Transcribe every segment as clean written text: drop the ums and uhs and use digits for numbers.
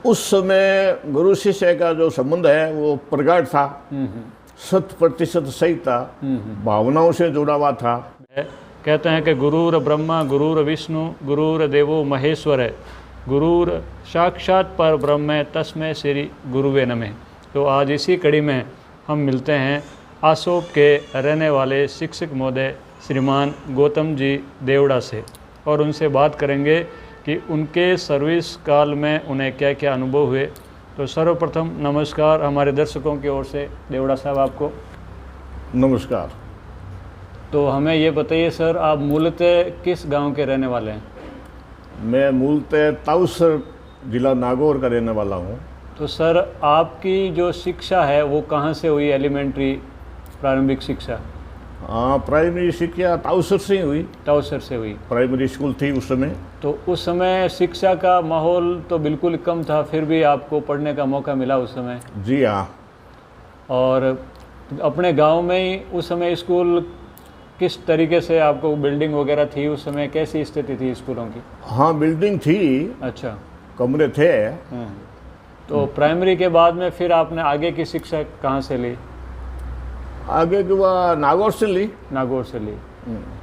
उस समय गुरु शिष्य का जो संबंध है वो प्रगाढ़ था, 100% सही था, भावनाओं से जुड़ा हुआ था। कहते हैं कि गुरुर ब्रह्मा गुरुर विष्णु गुरुर देवो महेश्वर है, गुरुर साक्षात पर ब्रह्म है, तस्मै श्री गुरुवे नमः। तो आज इसी कड़ी में हम मिलते हैं आसोप के रहने वाले शिक्षक महोदय श्रीमान गौतम जी देवड़ा से और उनसे बात करेंगे कि उनके सर्विस काल में उन्हें क्या क्या अनुभव हुए। तो सर्वप्रथम नमस्कार हमारे दर्शकों की ओर से देवड़ा साहब आपको। नमस्कार। तो हमें ये बताइए सर, आप मूलतः किस गांव के रहने वाले हैं? मैं मूलतः ताउसर जिला नागौर का रहने वाला हूँ। तो सर आपकी जो शिक्षा है वो कहाँ से हुई, एलिमेंट्री प्रारंभिक शिक्षा? हाँ, प्राइमरी शिक्षा ताउसर से ही हुई। ताउसर से हुई। प्राइमरी स्कूल थी उस समय। तो उस समय शिक्षा का माहौल तो बिल्कुल कम था, फिर भी आपको पढ़ने का मौका मिला उस समय? जी हाँ। और अपने गांव में ही उस समय स्कूल किस तरीके से, आपको बिल्डिंग वगैरह थी उस समय, कैसी स्थिति थी स्कूलों की? हाँ, बिल्डिंग थी। अच्छा, कमरे थे। तो प्राइमरी के बाद में फिर आपने आगे की शिक्षा कहाँ से ली? आगे की वह नागौर से ली। नागौर से ली।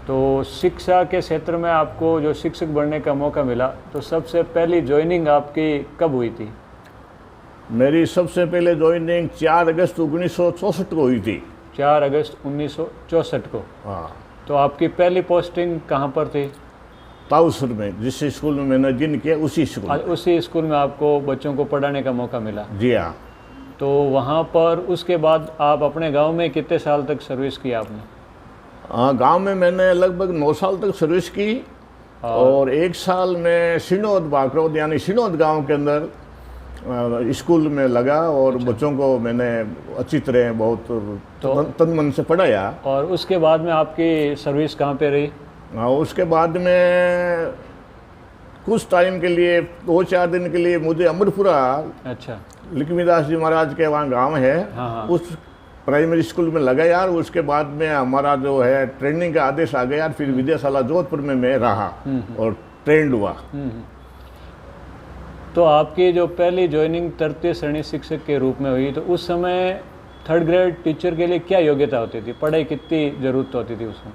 तो शिक्षा के क्षेत्र में आपको जो शिक्षक बनने का मौका मिला, तो सबसे पहली ज्वाइनिंग आपकी कब हुई थी? मेरी सबसे पहले ज्वाइनिंग 4 अगस्त 1964 को हुई थी। 4 अगस्त 1964 को। हाँ। तो आपकी पहली पोस्टिंग कहाँ पर थी? ताउसर में, जिस स्कूल में मैंने जिन किया उसी स्कूल। उसी स्कूल में आपको बच्चों को पढ़ाने का मौका मिला? जी हाँ। तो वहाँ पर उसके बाद आप अपने गांव में कितने साल तक सर्विस की आपने? हाँ, गांव में मैंने लगभग 9 साल तक सर्विस की और 1 साल में सिनोद बाकरोद यानी सिनोद गांव के अंदर स्कूल में लगा और बच्चों को मैंने अच्छी तरह बहुत तन मन से पढ़ाया। और उसके बाद में आपकी सर्विस कहाँ पे रही? हाँ, उसके बाद में कुछ टाइम के लिए 2-4 दिन के लिए मुझे अमरपुरा, अच्छा, लक्ष्मीदास जी महाराज के वहाँ गांव है, हाँ। उस प्राइमरी स्कूल में लगा यार। उसके बाद में हमारा जो है ट्रेनिंग का आदेश आ गया यार, फिर विद्याशाला जोधपुर में मैं रहा और ट्रेंड हुआ। तो आपकी जो पहली ज्वाइनिंग तृतीय श्रेणी शिक्षक के रूप में हुई, तो उस समय 3rd ग्रेड टीचर के लिए क्या योग्यता होती थी? पढ़ाई कितनी जरूरत होती थी उसमें?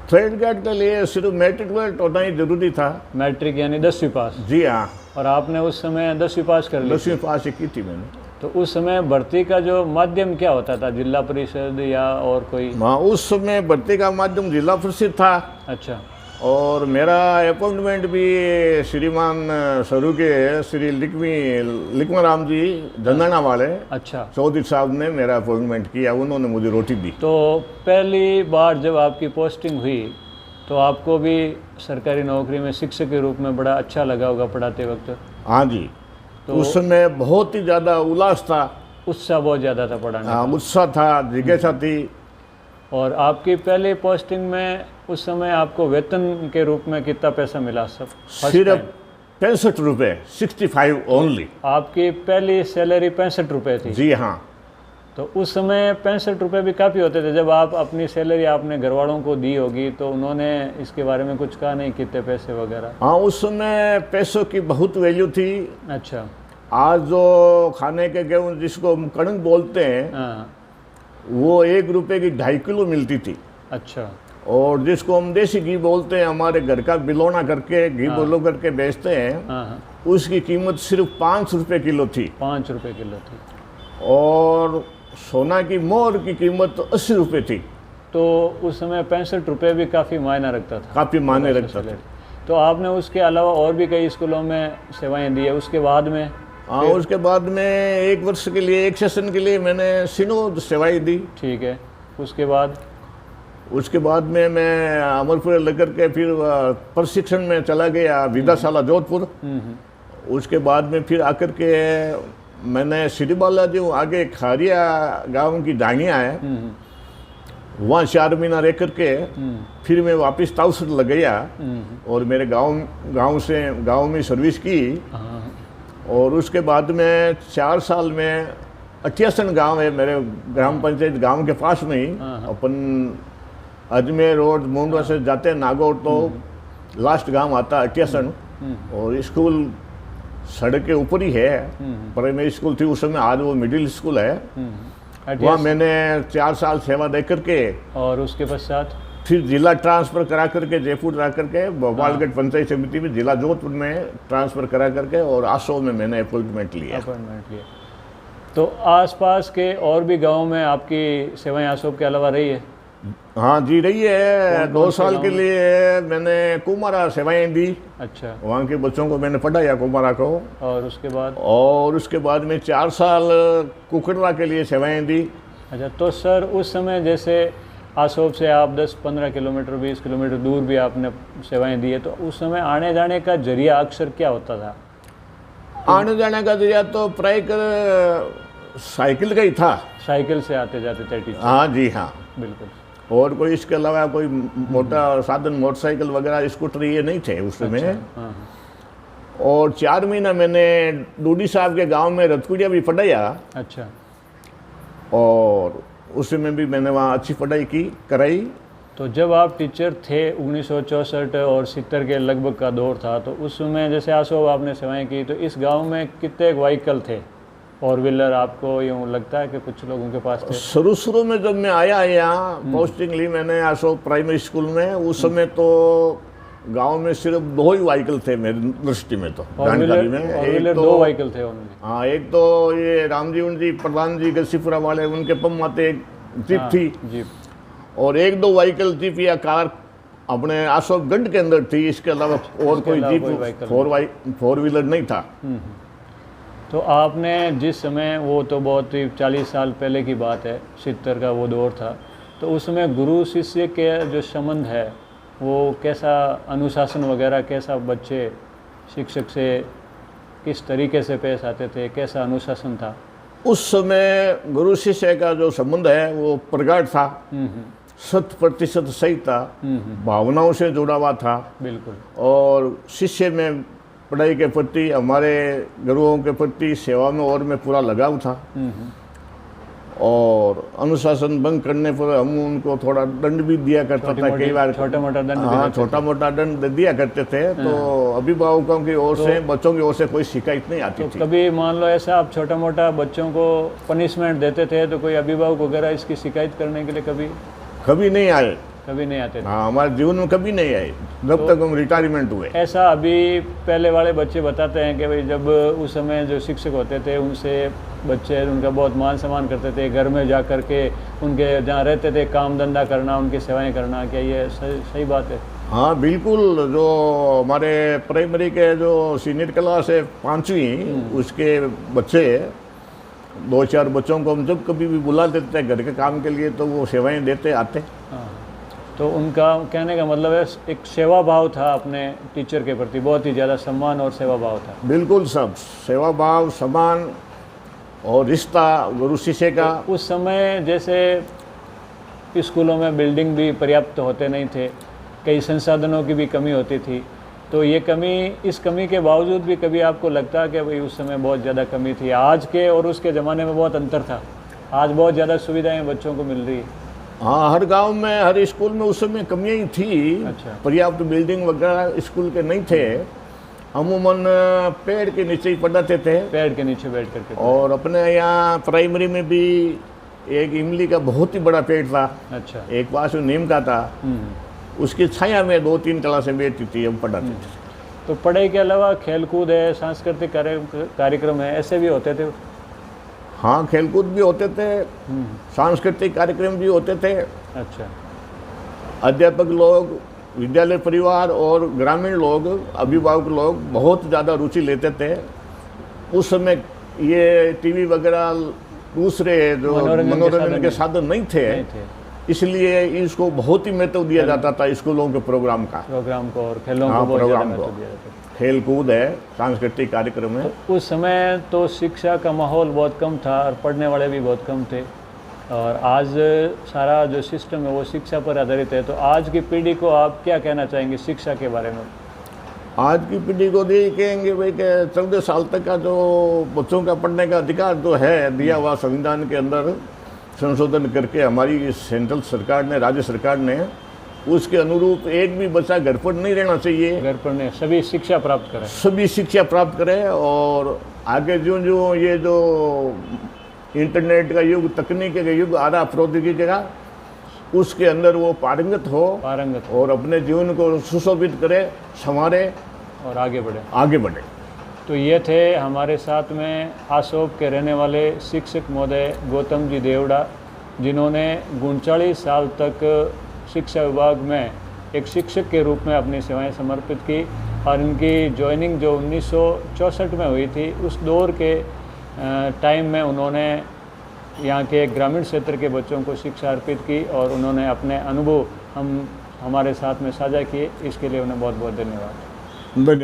3rd ग्रेड के लिए सिर्फ मैट्रिक होना ही जरूरी था। मैट्रिक यानी 10वीं पास? जी हाँ। और आपने उस समय 10वीं पास कर ली? 10वीं पास की थी मैंने। तो उस समय भर्ती का जो माध्यम क्या होता था, जिला परिषद या और कोई? हाँ, उस समय भर्ती का माध्यम जिला परिषद था। अच्छा। और मेरा अपॉइंटमेंट भी श्रीमान सरू के श्री लिक्ष्मी राम जी धंधाना वाले, अच्छा, चौधरी साहब ने मेरा अपॉइंटमेंट किया, उन्होंने मुझे रोटी दी। तो पहली बार जब आपकी पोस्टिंग हुई तो आपको भी सरकारी नौकरी में शिक्षक के रूप में बड़ा अच्छा लगा होगा पढ़ाते वक्त? हाँ जी। तो उस समय बहुत ही ज़्यादा उल्लास था, उत्साह बहुत ज़्यादा था पढ़ाने का? उत्साह था, जिज्ञासा थी। और आपकी पहली पोस्टिंग में उस समय आपको वेतन के रूप में कितना पैसा मिला? सब सिर्फ 65 रुपये, 65 ओनली। आपकी पहली सैलरी 65 रुपये थी? जी हाँ। तो उस समय 65 रुपये भी काफ़ी होते थे। जब आप अपनी सैलरी आपने घर वालों को दी होगी तो उन्होंने इसके बारे में कुछ कहा नहीं, कितने पैसे वगैरह? हाँ, उस समय पैसों की बहुत वैल्यू थी। अच्छा। आज जो खाने के गेहूँ जिसको हम कणक बोलते हैं, हाँ, वो 1 रुपये की 2.5 किलो मिलती थी। अच्छा। और जिसको हम देसी घी बोलते हैं, हमारे घर का बिलोना करके घी बोलो करके बेचते हैं, हाँ, उसकी कीमत सिर्फ 5 रुपये किलो थी। 5 रुपये किलो थी। और सोना की मोहर की कीमत तो 80 रुपये थी। तो उस समय 65 रुपये भी काफ़ी मायना रखता था? काफ़ी मायने रखता था। तो आपने उसके अलावा और भी कई स्कूलों में सेवाएं दी है उसके बाद में? हाँ, उसके बाद में 1 वर्ष के लिए, 1 सेशन के लिए मैंने सिनोद सेवाएं दी। ठीक है। उसके बाद में मैं अमरपुर लेकर के फिर प्रशिक्षण में चला गया विद्याशाला जोधपुर। उसके बाद में फिर आकर के मैंने श्री बालाजी आगे खारिया गांव की डांगियाँ है, वहाँ 4 महीना रह करके फिर मैं वापस ताउसर लग गया और मेरे गांव में सर्विस की। और उसके बाद में 4 साल में 88 गांव है मेरे ग्राम पंचायत गांव के पास में ही। अपन अजमेर रोड मुंडवा से जाते हैं नागौर तो लास्ट गांव आता है 88। और स्कूल सड़क के ऊपर ही है। प्राइमरी स्कूल थी उस समय, आज वो मिडिल स्कूल है। वहाँ मैंने 4 साल सेवा दे करके और उसके पश्चात फिर जिला ट्रांसफ़र करा करके जयपुर जा करके भोपालगढ़ पंचायत समिति में जिला जोधपुर में ट्रांसफ़र करा करके और आसो में मैंने अपॉइंटमेंट लिया। तो आसपास के और भी गांव में आपकी सेवाएं आसोब के अलावा रही है? हाँ जी, रही है। 2 साल के लिए मैंने कुमारा सेवाएं दी। अच्छा। वहाँ के बच्चों को मैंने पढ़ाया कुमारा को। और उसके बाद में 4 साल कुकड़वा के लिए सेवाएं दी। अच्छा। तो सर उस समय जैसे आसोब से आप 10-15 किलोमीटर 20 किलोमीटर दूर भी आपने सेवाएं दी है, तो उस समय आने जाने का जरिया अक्सर क्या होता था? आने जाने का जरिया तो प्राय साइकिल का ही था। साइकिल से आते जाते थे टीचर? हाँ जी, हाँ बिल्कुल। और कोई इसके अलावा कोई मोटा साधन मोटरसाइकिल वगैरह स्कूटर ये नहीं थे उस समय। अच्छा, हाँ। और 4 महीना मैंने डूडी साहब के गांव में रतकुड़िया भी पढ़ाया। अच्छा। और उस समय भी मैंने वहाँ अच्छी पढ़ाई कराई। तो जब आप टीचर थे 1964 और 70 के लगभग का दौर था, तो उस समय जैसे आसोब आपने सेवाएं की, तो इस गांव में कितने व्हीकल थे? 4 व्हीलर आपको यूँ लगता है कि कुछ लोगों के पास थे? शुरू में जब मैं आया यहाँ पोस्टिंग ली मैंने आसो प्राइमरी स्कूल में, उस समय तो गांव में सिर्फ 2 ही व्हीकल थे मेरी दृष्टि में। तो जानकारी में एक तो 2 व्हीकल थे उनमें। हाँ, एक तो ये रामजीवन जी प्रधान जी गसीपुरा वाले उनके पम्माते एक जीप थी। जीप। और 1-2 व्हीकल जीप या कार अपने आसोगढ़ के अंदर थी। इसके अलावा और कोई जीप 4 व्हीलर नहीं था। तो आपने जिस समय, वो तो बहुत ही 40 साल पहले की बात है, 70 का वो दौर था, तो उस समय गुरु शिष्य के जो संबंध है वो कैसा, अनुशासन वगैरह कैसा, बच्चे शिक्षक से किस तरीके से पेश आते थे, कैसा अनुशासन था? उस समय गुरु शिष्य का जो संबंध है वो प्रगाढ़ था, 100% सही था, भावनाओं से जुड़ा हुआ था। बिल्कुल। और शिष्य में पढ़ाई के प्रति, हमारे गुरुओं के प्रति सेवा में और में पूरा लगाव था। और अनुशासन भंग करने पर हम उनको थोड़ा दंड भी दिया करता था कई बार। छोटा मोटा दंड? हाँ, छोटा मोटा दंड दिया करते थे। तो अभिभावकों की ओर से, बच्चों की ओर से कोई शिकायत नहीं आती थी। कभी मान लो ऐसा आप छोटा मोटा बच्चों को पनिशमेंट देते थे, तो कोई अभिभावक वगैरह इसकी शिकायत करने के लिए कभी नहीं आए? कभी नहीं आते थे? हाँ, हमारे जीवन में कभी नहीं आए जब तक हम रिटायरमेंट हुए। ऐसा अभी पहले वाले बच्चे बताते हैं कि भाई जब उस समय जो शिक्षक होते थे उनसे बच्चे उनका बहुत मान सम्मान करते थे, घर में जा कर के उनके जहाँ रहते थे काम धंधा करना, उनकी सेवाएं करना। क्या ये सही बात है? हाँ बिल्कुल। जो हमारे प्राइमरी के जो सीनियर क्लास है 5वीं, उसके बच्चे 2-4 बच्चों को हम जब कभी भी बुला देते हैं घर के काम के लिए, तो वो सेवाएं देते आते। हाँ। तो उनका कहने का मतलब है एक सेवा भाव था अपने टीचर के प्रति, बहुत ही ज़्यादा सम्मान और सेवा भाव था। बिल्कुल, सब सेवा भाव, सम्मान और रिश्ता गुरु शिष्य का। तो उस समय जैसे स्कूलों में बिल्डिंग भी पर्याप्त होते नहीं थे, कई संसाधनों की भी कमी होती थी, तो ये कमी, इस कमी के बावजूद भी कभी आपको लगता है कि भाई उस समय बहुत ज़्यादा कमी थी? आज के और उसके ज़माने में बहुत अंतर था। आज बहुत ज़्यादा सुविधाएं बच्चों को मिल रही है। हाँ, हर गांव में, हर स्कूल में उस समय कमियाँ ही थी। अच्छा। पर्याप्त बिल्डिंग वगैरह स्कूल के नहीं थे। अमूमन पेड़ के नीचे ही पढ़ाते थे, पेड़ के नीचे बैठ करके। और अपने यहाँ प्राइमरी में भी एक इमली का बहुत ही बड़ा पेड़ था। अच्छा। एक पास नीम का था, उसकी छाया में 2-3 क्लासें बैठती थी, हम पढ़ाते थे। तो पढ़ाई के अलावा खेलकूद है, सांस्कृतिक कार्यक्रम है, ऐसे भी होते थे? हाँ, खेलकूद भी होते थे, सांस्कृतिक कार्यक्रम भी होते थे। अच्छा। अध्यापक लोग, विद्यालय परिवार और ग्रामीण लोग, अभिभावक लोग बहुत ज़्यादा रुचि लेते थे। उस समय ये टीवी वगैरह दूसरे जो मनोरंजन के साधन नहीं थे, इसलिए इसको बहुत ही महत्व दिया जाता था स्कूलों के प्रोग्राम को और खेलों को बहुत ज़्यादा महत्व दिया जाता था। खेल कूद है, सांस्कृतिक कार्यक्रम है। तो उस समय तो शिक्षा का माहौल बहुत कम था और पढ़ने वाले भी बहुत कम थे, और आज सारा जो सिस्टम है वो शिक्षा पर आधारित है। तो आज की पीढ़ी को आप क्या कहना चाहेंगे शिक्षा के बारे में? आज की पीढ़ी को ये कहेंगे भाई कि 14 साल तक का जो बच्चों का पढ़ने का अधिकार जो है दिया हुआ संविधान के अंदर संशोधन करके हमारी सेंट्रल सरकार ने, राज्य सरकार ने उसके अनुरूप एक भी बच्चा घर पर नहीं रहना चाहिए, घर पर नहीं, सभी शिक्षा प्राप्त करें। सभी शिक्षा प्राप्त करें और आगे जो जो ये जो इंटरनेट का युग, तकनीकी का युग आ रहा, प्रौद्योगिकी का, उसके अंदर वो पारंगत हो और अपने जीवन को सुशोभित करे, संवारे और आगे बढ़े। तो ये थे हमारे साथ में आसोप के रहने वाले शिक्षक महोदय गौतम जी देवड़ा, जिन्होंने 39 साल तक शिक्षा विभाग में एक शिक्षक के रूप में अपनी सेवाएं समर्पित की और इनकी ज्वाइनिंग जो 1964 में हुई थी, उस दौर के टाइम में उन्होंने यहाँ के ग्रामीण क्षेत्र के बच्चों को शिक्षा अर्पित की और उन्होंने अपने अनुभव हमारे साथ में साझा किए। इसके लिए उन्हें बहुत बहुत धन्यवाद।